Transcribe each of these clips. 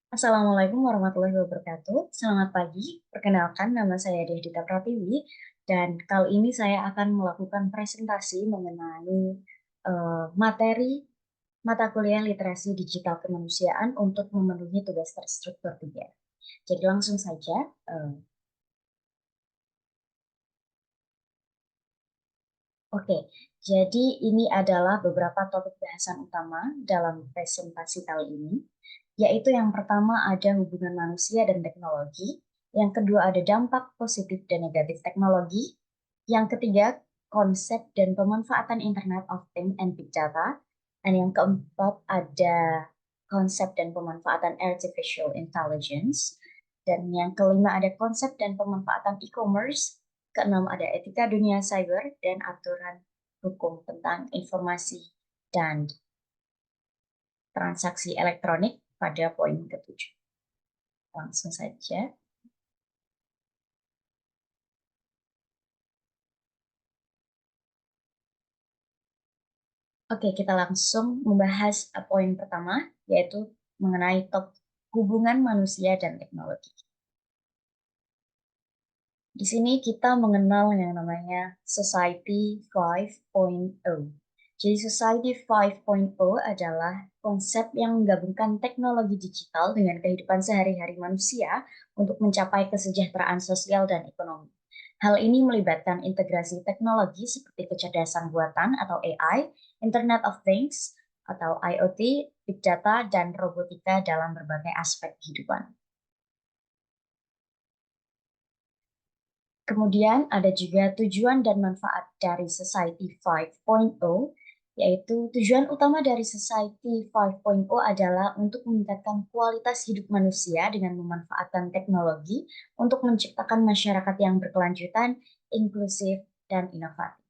Assalamualaikum warahmatullahi wabarakatuh. Selamat pagi. Perkenalkan, nama saya Dehdita Pratiwi, dan kali ini saya akan melakukan presentasi mengenai materi mata kuliah literasi digital kemanusiaan untuk memenuhi tugas terstruktur 3. Jadi langsung saja, eh, oke. Jadi ini adalah beberapa topik bahasan utama dalam presentasi kali ini, yaitu yang pertama ada hubungan manusia dan teknologi, yang kedua ada dampak positif dan negatif teknologi, yang ketiga konsep dan pemanfaatan Internet of Things and Big Data, dan yang keempat ada konsep dan pemanfaatan Artificial Intelligence, dan yang kelima ada konsep dan pemanfaatan e-commerce, keenam ada etika dunia cyber, dan aturan hukum tentang informasi dan transaksi elektronik pada poin ketujuh. Langsung saja. Oke, kita langsung membahas poin pertama, yaitu mengenai hubungan manusia dan teknologi. Di sini kita mengenal yang namanya Society 5.0. Jadi Society 5.0 adalah konsep yang menggabungkan teknologi digital dengan kehidupan sehari-hari manusia untuk mencapai kesejahteraan sosial dan ekonomi. Hal ini melibatkan integrasi teknologi seperti kecerdasan buatan atau AI, Internet of Things atau IoT, Big Data, dan robotika dalam berbagai aspek kehidupan. Kemudian ada juga tujuan dan manfaat dari Society 5.0, yaitu tujuan utama dari Society 5.0 adalah untuk meningkatkan kualitas hidup manusia dengan memanfaatkan teknologi untuk menciptakan masyarakat yang berkelanjutan, inklusif, dan inovatif.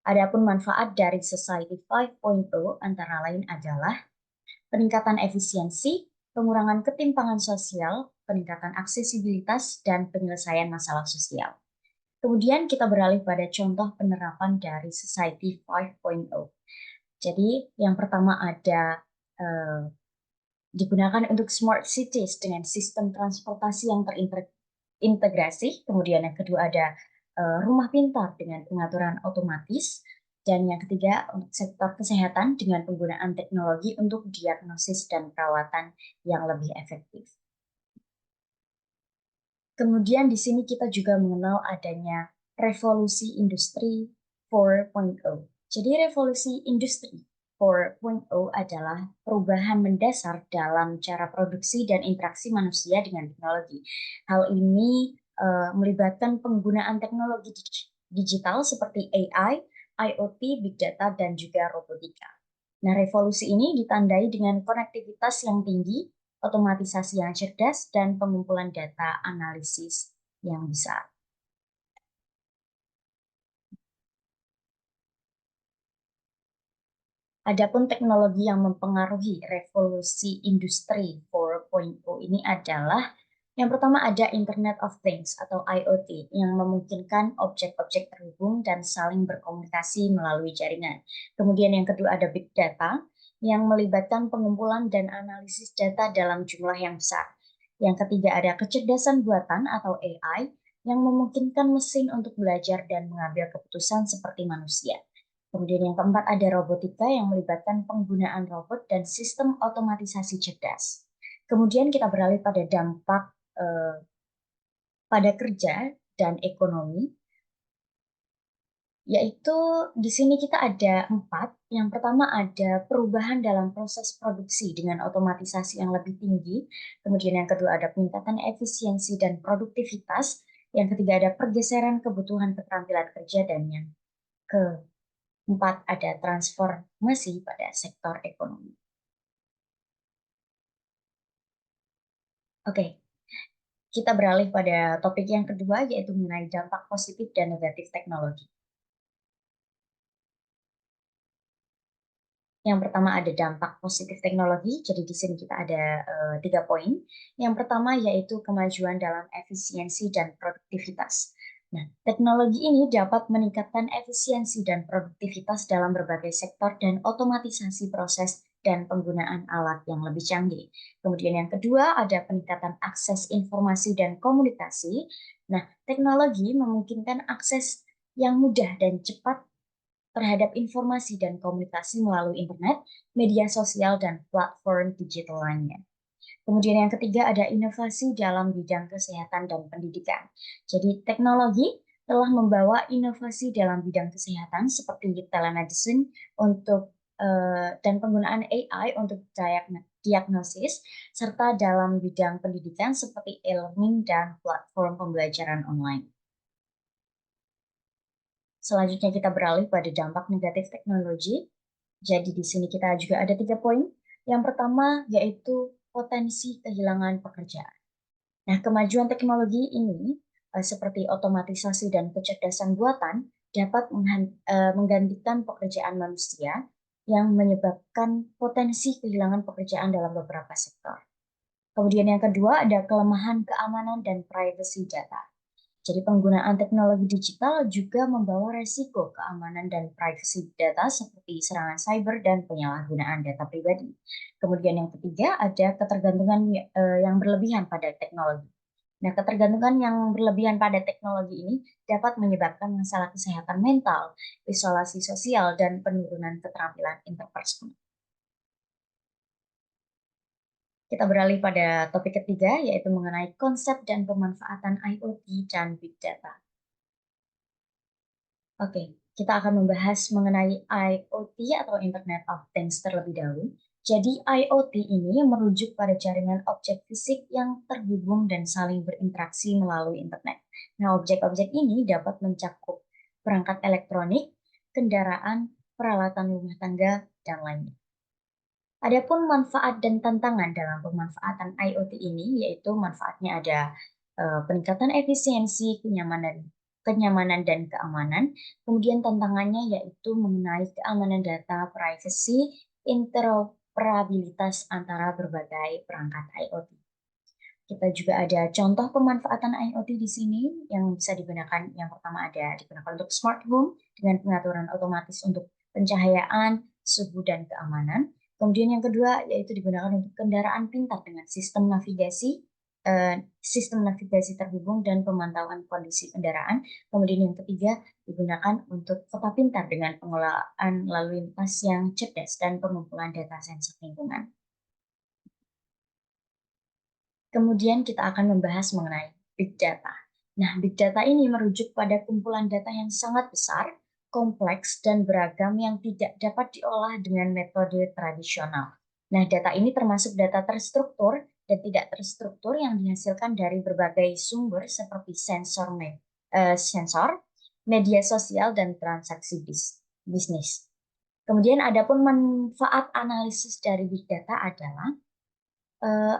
Adapun manfaat dari Society 5.0 antara lain adalah peningkatan efisiensi, pengurangan ketimpangan sosial, peningkatan aksesibilitas, dan penyelesaian masalah sosial. Kemudian kita beralih pada contoh penerapan dari Society 5.0. Jadi yang pertama ada eh, digunakan untuk smart cities dengan sistem transportasi yang terintegrasi. Kemudian yang kedua ada rumah pintar dengan pengaturan otomatis. Dan yang ketiga untuk sektor kesehatan dengan penggunaan teknologi untuk diagnosis dan perawatan yang lebih efektif. Kemudian di sini kita juga mengenal adanya revolusi industri 4.0. Jadi revolusi industri 4.0 adalah perubahan mendasar dalam cara produksi dan interaksi manusia dengan teknologi. Hal ini melibatkan penggunaan teknologi digital seperti AI, IoT, Big Data, dan juga robotika. Nah, revolusi ini ditandai dengan konektivitas yang tinggi, otomatisasi yang cerdas, dan pengumpulan data analisis yang besar. Adapun teknologi yang mempengaruhi revolusi industri 4.0 ini adalah yang pertama ada Internet of Things atau IoT yang memungkinkan objek-objek terhubung dan saling berkomunikasi melalui jaringan. Kemudian yang kedua ada Big Data yang melibatkan pengumpulan dan analisis data dalam jumlah yang besar. Yang ketiga ada kecerdasan buatan atau AI yang memungkinkan mesin untuk belajar dan mengambil keputusan seperti manusia. Kemudian yang keempat ada robotika yang melibatkan penggunaan robot dan sistem otomatisasi cerdas. Kemudian kita beralih pada dampak eh, pada kerja dan ekonomi, yaitu di sini kita ada empat. Yang pertama ada perubahan dalam proses produksi dengan otomatisasi yang lebih tinggi. Kemudian yang kedua ada peningkatan efisiensi dan produktivitas. Yang ketiga ada pergeseran kebutuhan keterampilan kerja, dan yang keempat ada transformasi pada sektor ekonomi. Oke, kita beralih pada topik yang kedua, yaitu mengenai dampak positif dan negatif teknologi. Yang pertama ada dampak positif teknologi, jadi di sini kita ada 3 poin. Yang pertama yaitu kemajuan dalam efisiensi dan produktivitas. Nah, teknologi ini dapat meningkatkan efisiensi dan produktivitas dalam berbagai sektor dan otomatisasi proses dan penggunaan alat yang lebih canggih. Kemudian yang kedua ada peningkatan akses informasi dan komunikasi. Nah, teknologi memungkinkan akses yang mudah dan cepat terhadap informasi dan komunikasi melalui internet, media sosial, dan platform digital lainnya. Kemudian yang ketiga ada inovasi dalam bidang kesehatan dan pendidikan. Jadi teknologi telah membawa inovasi dalam bidang kesehatan seperti telemedicine dan penggunaan AI untuk diagnosis, serta dalam bidang pendidikan seperti e-learning dan platform pembelajaran online. Selanjutnya kita beralih pada dampak negatif teknologi. Jadi di sini kita juga ada 3 poin. Yang pertama yaitu potensi kehilangan pekerjaan. Nah, kemajuan teknologi ini seperti otomatisasi dan kecerdasan buatan dapat menggantikan pekerjaan manusia yang menyebabkan potensi kehilangan pekerjaan dalam beberapa sektor. Kemudian yang kedua ada kelemahan keamanan dan privacy data. Jadi penggunaan teknologi digital juga membawa resiko keamanan dan privacy data seperti serangan cyber dan penyalahgunaan data pribadi. Kemudian yang ketiga ada ketergantungan yang berlebihan pada teknologi. Nah, ketergantungan yang berlebihan pada teknologi ini dapat menyebabkan masalah kesehatan mental, isolasi sosial, dan penurunan keterampilan interpersonal. Kita beralih pada topik ketiga, yaitu mengenai konsep dan pemanfaatan IoT dan Big Data. Oke, kita akan membahas mengenai IoT atau Internet of Things terlebih dahulu. Jadi IoT ini merujuk pada jaringan objek fisik yang terhubung dan saling berinteraksi melalui internet. Nah, objek-objek ini dapat mencakup perangkat elektronik, kendaraan, peralatan rumah tangga, dan lainnya. Adapun manfaat dan tantangan dalam pemanfaatan IoT ini, yaitu manfaatnya ada peningkatan efisiensi, kenyamanan dan keamanan. Kemudian tantangannya yaitu mengenai keamanan data, privacy, interoperabilitas antara berbagai perangkat IoT. Kita juga ada contoh pemanfaatan IoT di sini yang bisa digunakan. Yang pertama digunakan untuk smart home dengan pengaturan otomatis untuk pencahayaan, suhu, dan keamanan. Kemudian yang kedua yaitu digunakan untuk kendaraan pintar dengan sistem navigasi terhubung dan pemantauan kondisi kendaraan. Kemudian yang ketiga digunakan untuk kota pintar dengan pengelolaan lalu lintas yang cerdas dan pengumpulan data sensor lingkungan. Kemudian kita akan membahas mengenai Big Data. Nah, Big Data ini merujuk pada kumpulan data yang sangat besar, kompleks, dan beragam yang tidak dapat diolah dengan metode tradisional. Nah, data ini termasuk data terstruktur dan tidak terstruktur yang dihasilkan dari berbagai sumber seperti sensor, media sosial, dan transaksi bisnis. Kemudian adapun manfaat analisis dari Big Data adalah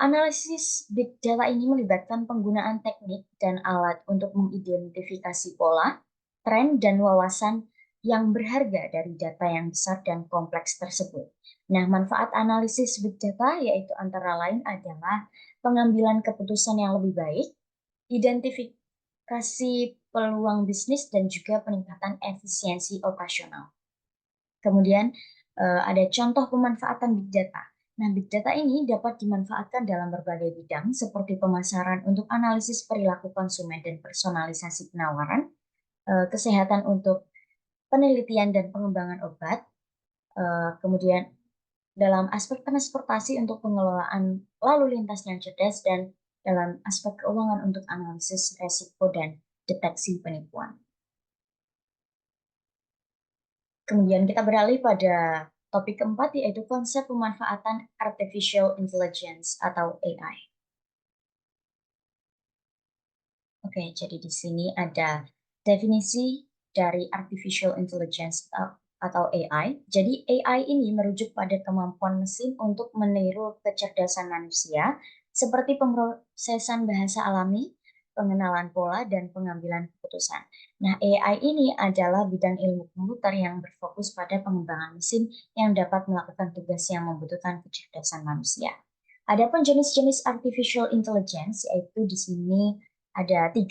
analisis Big Data ini melibatkan penggunaan teknik dan alat untuk mengidentifikasi pola, tren, dan wawasan yang berharga dari data yang besar dan kompleks tersebut. Nah, manfaat analisis Big Data yaitu antara lain adalah pengambilan keputusan yang lebih baik, identifikasi peluang bisnis, dan juga peningkatan efisiensi operasional. Kemudian ada contoh pemanfaatan Big Data. Nah, Big Data ini dapat dimanfaatkan dalam berbagai bidang seperti pemasaran untuk analisis perilaku konsumen dan personalisasi penawaran, kesehatan untuk penelitian dan pengembangan obat, kemudian dalam aspek transportasi untuk pengelolaan lalu lintas yang cerdas, dan dalam aspek keuangan untuk analisis resiko dan deteksi penipuan. Kemudian kita beralih pada topik keempat, yaitu konsep pemanfaatan Artificial Intelligence atau AI. Oke, jadi di sini ada definisi dari Artificial Intelligence atau AI. Jadi AI ini merujuk pada kemampuan mesin untuk meniru kecerdasan manusia, seperti pemrosesan bahasa alami, pengenalan pola, dan pengambilan keputusan. Nah, AI ini adalah bidang ilmu komputer yang berfokus pada pengembangan mesin yang dapat melakukan tugas yang membutuhkan kecerdasan manusia. Adapun jenis-jenis artificial intelligence, yaitu di sini ada 3.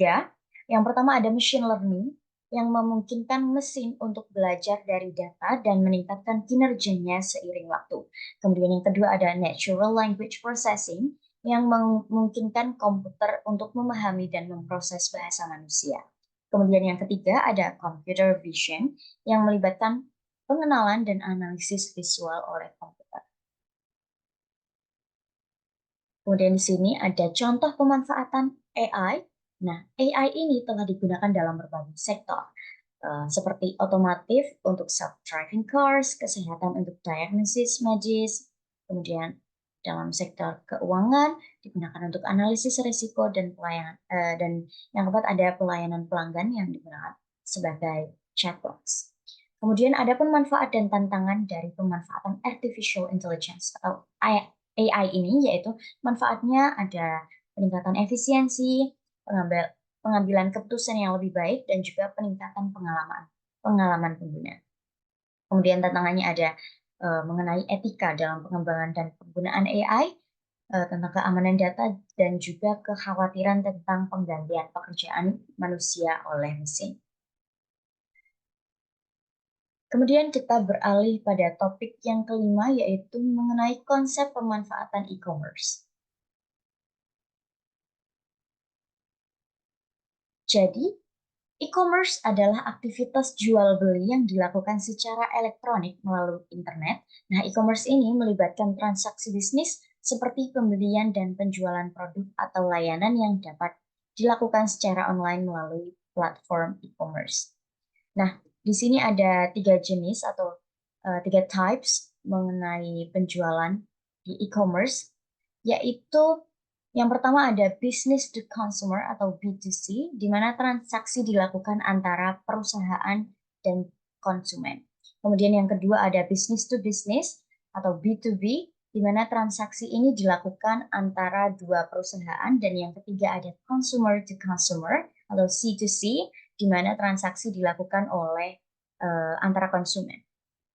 Yang pertama ada machine learning, yang memungkinkan mesin untuk belajar dari data dan meningkatkan kinerjanya seiring waktu. Kemudian yang kedua ada natural language processing yang memungkinkan komputer untuk memahami dan memproses bahasa manusia. Kemudian yang ketiga ada computer vision yang melibatkan pengenalan dan analisis visual oleh komputer. Kemudian di sini ada contoh pemanfaatan AI. Nah, AI ini telah digunakan dalam berbagai sektor, seperti otomotif untuk self-driving cars, kesehatan untuk diagnosis medis, kemudian dalam sektor keuangan digunakan untuk analisis risiko dan pelayanan, dan yang keempat ada pelayanan pelanggan yang digunakan sebagai chatbots. Kemudian ada pun manfaat dan tantangan dari pemanfaatan artificial intelligence atau AI ini, yaitu manfaatnya ada peningkatan efisiensi, pengambilan keputusan yang lebih baik, dan juga peningkatan pengalaman pengguna. Kemudian tantangannya ada mengenai etika dalam pengembangan dan penggunaan AI, tentang keamanan data, dan juga kekhawatiran tentang penggantian pekerjaan manusia oleh mesin. Kemudian kita beralih pada topik yang kelima, yaitu mengenai konsep pemanfaatan e-commerce. Jadi, e-commerce adalah aktivitas jual beli yang dilakukan secara elektronik melalui internet. Nah, e-commerce ini melibatkan transaksi bisnis seperti pembelian dan penjualan produk atau layanan yang dapat dilakukan secara online melalui platform e-commerce. Nah, di sini ada 3 jenis atau 3 types mengenai penjualan di e-commerce, yaitu yang pertama ada business to consumer atau B2C, di mana transaksi dilakukan antara perusahaan dan konsumen. Kemudian yang kedua ada business to business atau B2B, di mana transaksi ini dilakukan antara dua perusahaan. Dan yang ketiga ada consumer to consumer atau C2C, di mana transaksi dilakukan oleh antara konsumen.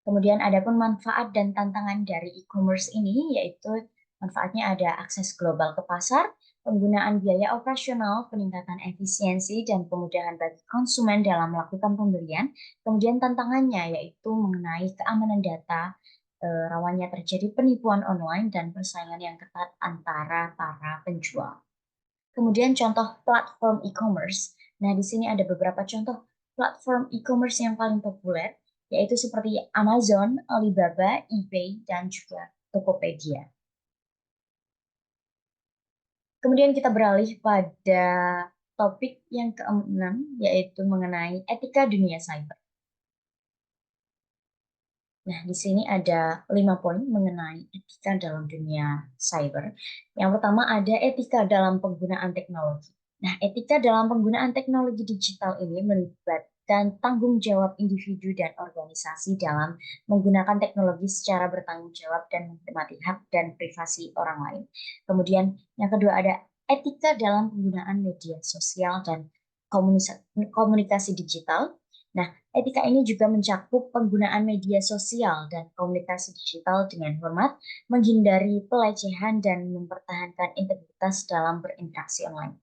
Kemudian ada pun manfaat dan tantangan dari e-commerce ini, yaitu manfaatnya ada akses global ke pasar, penggunaan biaya operasional, peningkatan efisiensi, dan kemudahan bagi konsumen dalam melakukan pembelian. Kemudian tantangannya yaitu mengenai keamanan data, rawannya terjadi penipuan online, dan persaingan yang ketat antara para penjual. Kemudian contoh platform e-commerce. Nah, di sini ada beberapa contoh platform e-commerce yang paling populer, yaitu seperti Amazon, Alibaba, eBay, dan juga Tokopedia. Kemudian kita beralih pada topik yang keenam, yaitu mengenai etika dunia cyber. Nah, di sini ada 5 poin mengenai etika dalam dunia cyber. Yang pertama ada etika dalam penggunaan teknologi. Nah, etika dalam penggunaan teknologi digital ini melibatkan tanggung jawab individu dan organisasi dalam menggunakan teknologi secara bertanggung jawab dan menghormati hak dan privasi orang lain. Kemudian yang kedua ada etika dalam penggunaan media sosial dan komunikasi digital. Nah, etika ini juga mencakup penggunaan media sosial dan komunikasi digital dengan hormat, menghindari pelecehan, dan mempertahankan integritas dalam berinteraksi online.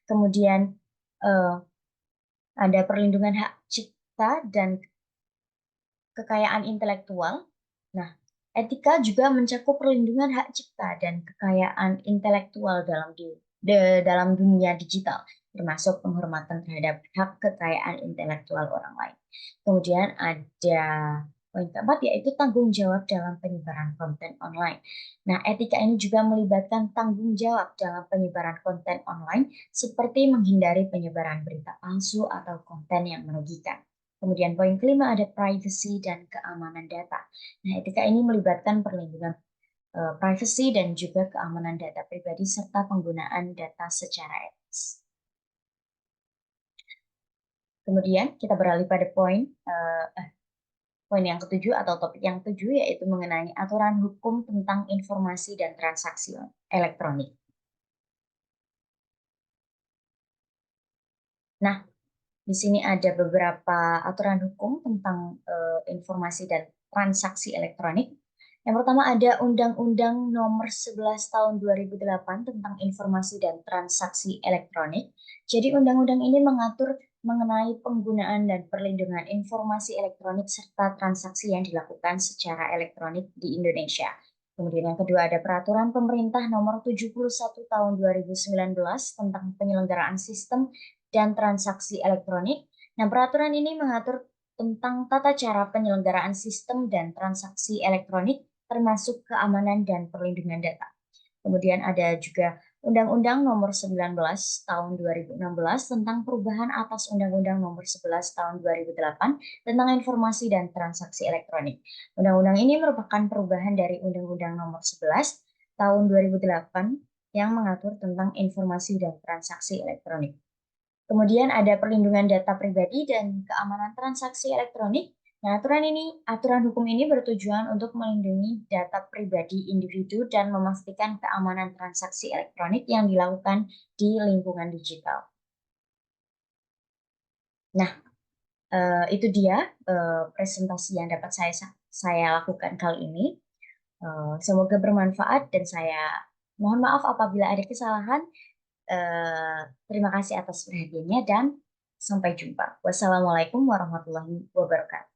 Kemudian ada perlindungan hak cipta dan kekayaan intelektual. Nah, etika juga mencakup perlindungan hak cipta dan kekayaan intelektual dalam dunia digital, termasuk penghormatan terhadap hak kekayaan intelektual orang lain. Kemudian ada poin keempat, yaitu tanggung jawab dalam penyebaran konten online. Nah, etika ini juga melibatkan tanggung jawab dalam penyebaran konten online, seperti menghindari penyebaran berita palsu atau konten yang merugikan. Kemudian poin kelima ada privacy dan keamanan data. Nah, etika ini melibatkan perlindungan privacy dan juga keamanan data pribadi serta penggunaan data secara etis. Kemudian kita beralih pada poin yang ketujuh atau topik yang ketujuh, yaitu mengenai aturan hukum tentang informasi dan transaksi elektronik. Nah, di sini ada beberapa aturan hukum tentang informasi dan transaksi elektronik. Yang pertama ada Undang-Undang Nomor 11 Tahun 2008 tentang Informasi dan Transaksi Elektronik. Jadi undang-undang ini mengatur mengenai penggunaan dan perlindungan informasi elektronik serta transaksi yang dilakukan secara elektronik di Indonesia. Kemudian yang kedua ada Peraturan Pemerintah Nomor 71 Tahun 2019 tentang penyelenggaraan sistem dan transaksi elektronik. Nah, peraturan ini mengatur tentang tata cara penyelenggaraan sistem dan transaksi elektronik termasuk keamanan dan perlindungan data. Kemudian ada juga Undang-Undang Nomor 19 Tahun 2016 tentang perubahan atas Undang-Undang Nomor 11 Tahun 2008 tentang informasi dan transaksi elektronik. Undang-undang ini merupakan perubahan dari Undang-Undang Nomor 11 Tahun 2008 yang mengatur tentang informasi dan transaksi elektronik. Kemudian ada perlindungan data pribadi dan keamanan transaksi elektronik. Nah, aturan hukum ini bertujuan untuk melindungi data pribadi individu dan memastikan keamanan transaksi elektronik yang dilakukan di lingkungan digital. Nah, itu dia presentasi yang dapat saya lakukan kali ini. Semoga bermanfaat dan saya mohon maaf apabila ada kesalahan. Terima kasih atas perhatiannya dan sampai jumpa. Wassalamualaikum warahmatullahi wabarakatuh.